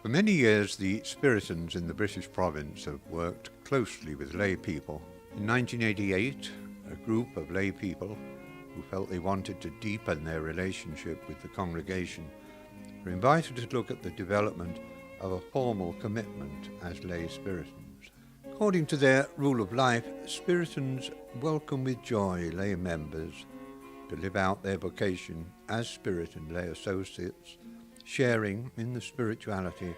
For many years, the Spiritans in the British province have worked closely with lay people. In 1988, a group of lay people who felt they wanted to deepen their relationship with the congregation were invited to look at the development of a formal commitment as lay Spiritans. According to their rule of life, Spiritans welcome with joy lay members to live out their vocation as Spiritan lay associates, sharing in the spirituality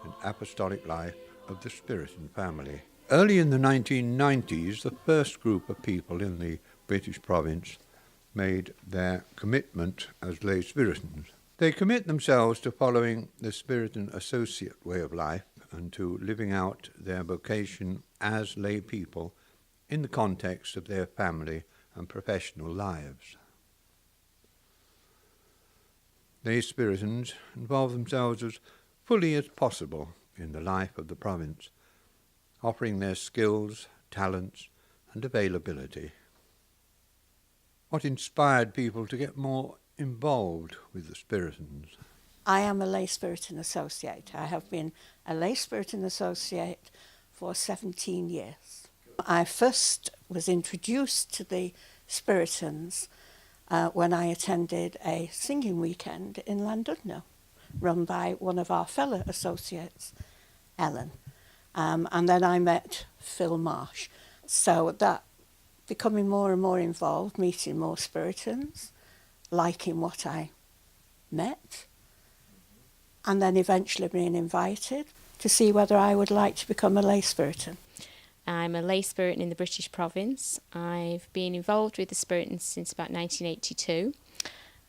and apostolic life of the Spiritan family. Early in the 1990s, the first group of people in the British province made their commitment as lay Spiritans. They commit themselves to following the Spiritan associate way of life and to living out their vocation as lay people in the context of their family and professional lives. Lay Spiritans involve themselves as fully as possible in the life of the province, offering their skills, talents, and availability. What inspired people to get more involved with the Spiritans? I am a lay Spiritan associate. I have been a lay Spiritan associate for 17 years. I first was introduced to the Spiritans when I attended a singing weekend in Llandudno, run by one of our fellow associates, Ellen. And then I met Phil Marsh. So that becoming more and more involved, meeting more Spiritans, liking what I met, and then eventually being invited to see whether I would like to become a lay Spiritan. I'm a lay Spiritan in the British province. I've been involved with the Spiritans since about 1982,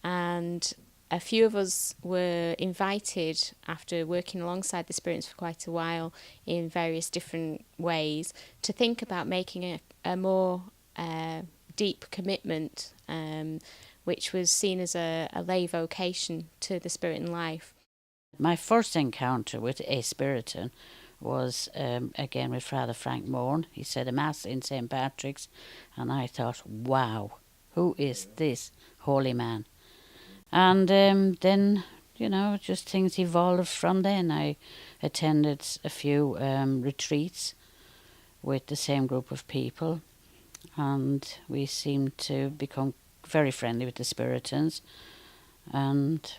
and a few of us were invited after working alongside the Spiritans for quite a while in various different ways to think about making a more deep commitment, which was seen as a lay vocation to the Spiritan life. My first encounter with a Spiritan was again with Father Frank Moran. He said a Mass in St. Patrick's, and I thought, wow, who is this holy man? And then, just things evolved from then. I attended a few retreats with the same group of people, and we seemed to become very friendly with the Spiritans. And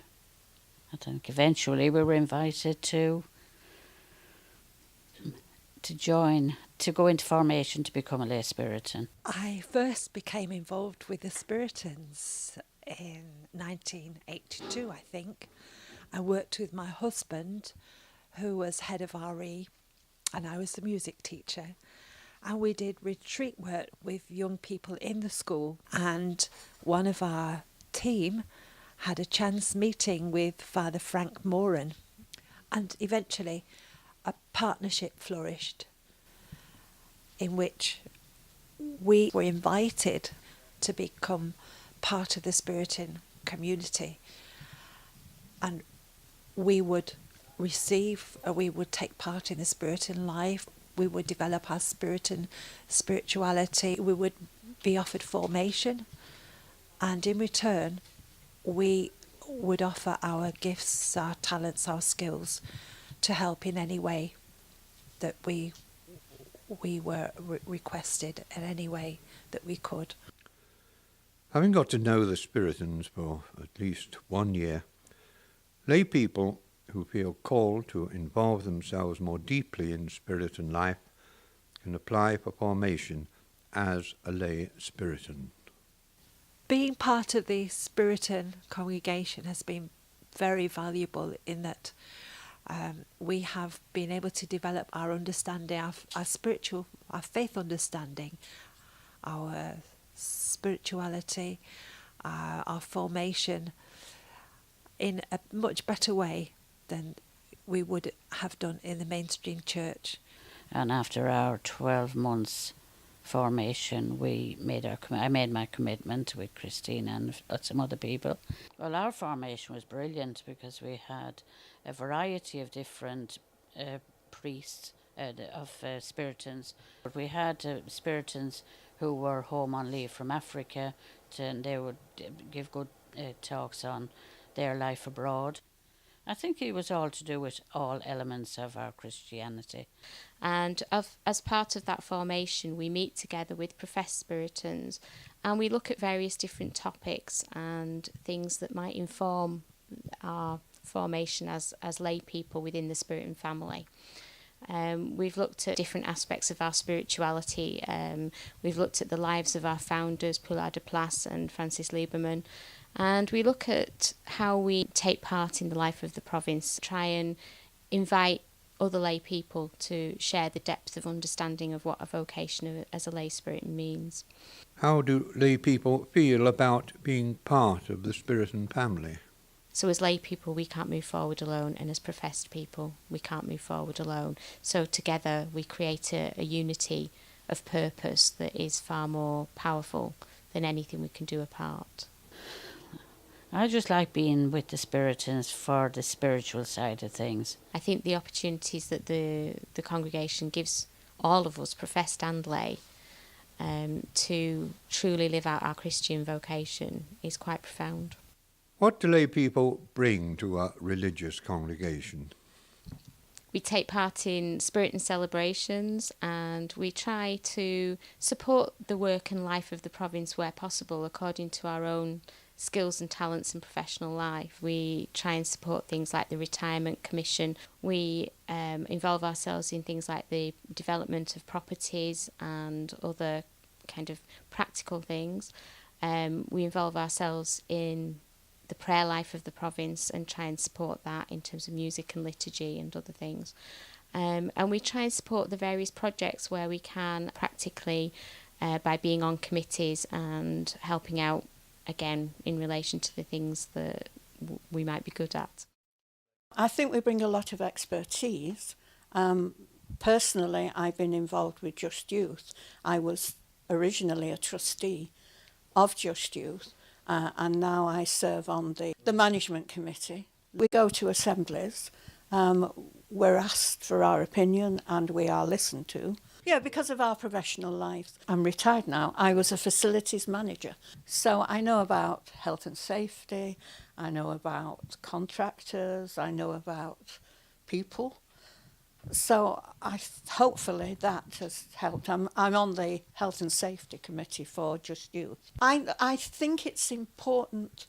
I think eventually we were invited to join, to go into formation to become a lay Spiritan. I first became involved with the Spiritans in 1982, I think. I worked with my husband, who was head of RE, and I was the music teacher. And we did retreat work with young people in the school. And one of our team had a chance meeting with Father Frank Moran. And eventually a partnership flourished in which we were invited to become part of the Spiritan community, and we would take part in the Spiritan life, we would develop our Spiritan spirituality, we would be offered formation, and in return we would offer our gifts, our talents, our skills to help in any way that we were requested, in any way that we could. Having got to know the Spiritans for at least 1 year, lay people who feel called to involve themselves more deeply in Spiritan life can apply for formation as a lay Spiritan. Being part of the Spiritan congregation has been very valuable in that we have been able to develop our understanding, our faith understanding, our spirituality, our formation in a much better way than we would have done in the mainstream church. And after our 12 months formation, I made my commitment with Christine and some other people. Well, our formation was brilliant because we had a variety of different priests of Spiritans. But we had Spiritans who were home on leave from Africa, and they would give good talks on their life abroad. I think it was all to do with all elements of our Christianity. And as part of that formation, we meet together with professed Spiritans and we look at various different topics and things that might inform our formation as lay people within the Spiritan family. We've looked at different aspects of our spirituality. We've looked at the lives of our founders, Poulard de Place and Francis Lieberman. And we look at how we take part in the life of the province, try and invite other lay people to share the depth of understanding of what a vocation as a lay Spiritan means. How do lay people feel about being part of the Spiritan family? So as lay people, we can't move forward alone, and as professed people, we can't move forward alone. So together we create a unity of purpose that is far more powerful than anything we can do apart. I just like being with the Spiritans for the spiritual side of things. I think the opportunities that the congregation gives all of us, professed and lay, to truly live out our Christian vocation is quite profound. What do lay people bring to a religious congregation? We take part in Spiritan celebrations and we try to support the work and life of the province where possible according to our own skills and talents and professional life. We try and support things like the Retirement Commission. We involve ourselves in things like the development of properties and other kind of practical things. We involve ourselves in the prayer life of the province and try and support that in terms of music and liturgy and other things. And we try and support the various projects where we can practically by being on committees and helping out, again, in relation to the things that we might be good at. I think we bring a lot of expertise. Personally, I've been involved with Just Youth. I was originally a trustee of Just Youth, and now I serve on the management committee. We go to assemblies, we're asked for our opinion and we are listened to. Yeah, because of our professional lives. I'm retired now. I was a facilities manager. So I know about health and safety, I know about contractors, I know about people. So hopefully that has helped. I'm on the health and safety committee for Just Youth. I think it's important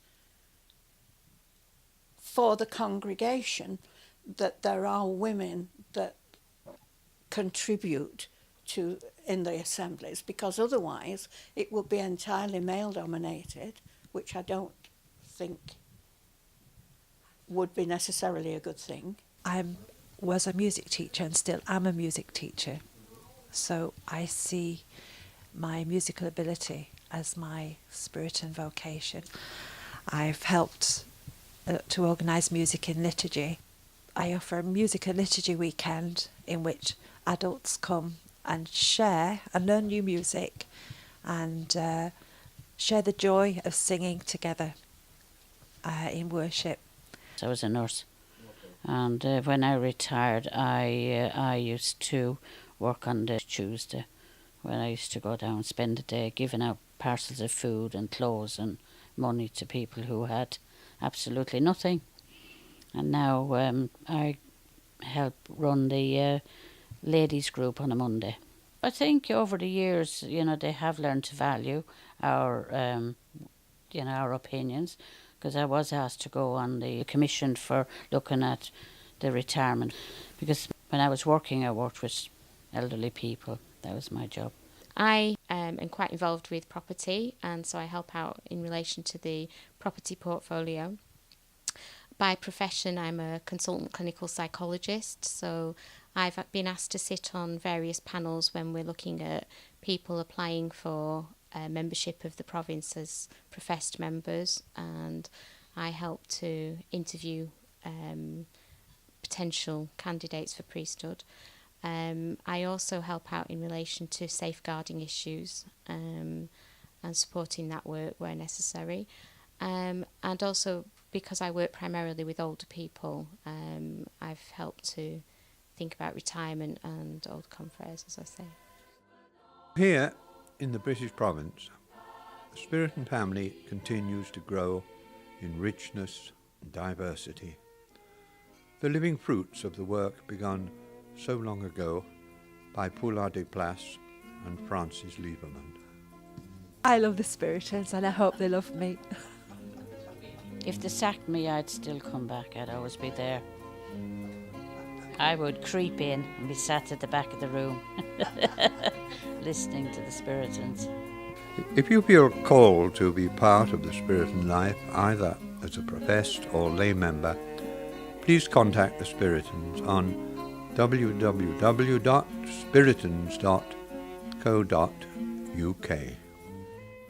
for the congregation that there are women that contribute in the assemblies, because otherwise it will be entirely male dominated, which I don't think would be necessarily a good thing. I was a music teacher and still am a music teacher, so I see my musical ability as my Spiritan vocation. I've helped to organise music in liturgy. I offer a music and liturgy weekend in which adults come and share and learn new music and share the joy of singing together in worship. I was a nurse, and when I retired I used to work on the Tuesday, when I used to go down and spend the day giving out parcels of food and clothes and money to people who had absolutely nothing. And now I help run the ladies group on a Monday. I think over the years, they have learned to value our, our opinions, because I was asked to go on the commission for looking at the retirement, because when I was working, I worked with elderly people. That was my job. I am quite involved with property, and so I help out in relation to the property portfolio. By profession, I'm a consultant clinical psychologist, so I've been asked to sit on various panels when we're looking at people applying for membership of the province as professed members, and I help to interview potential candidates for priesthood. I also help out in relation to safeguarding issues and supporting that work where necessary. And also, because I work primarily with older people, I've helped to think about retirement and old confreres, as I say. Here in the British province, the Spiritan family continues to grow in richness and diversity. the living fruits of the work begun so long ago by Poulard de Place and Francis Lieberman. I love the Spiritans and I hope they love me. If they sacked me, I'd still come back. I'd always be there. I would creep in and be sat at the back of the room listening to the Spiritans. If you feel called to be part of the Spiritan life, either as a professed or lay member, please contact the Spiritans on www.spiritans.co.uk.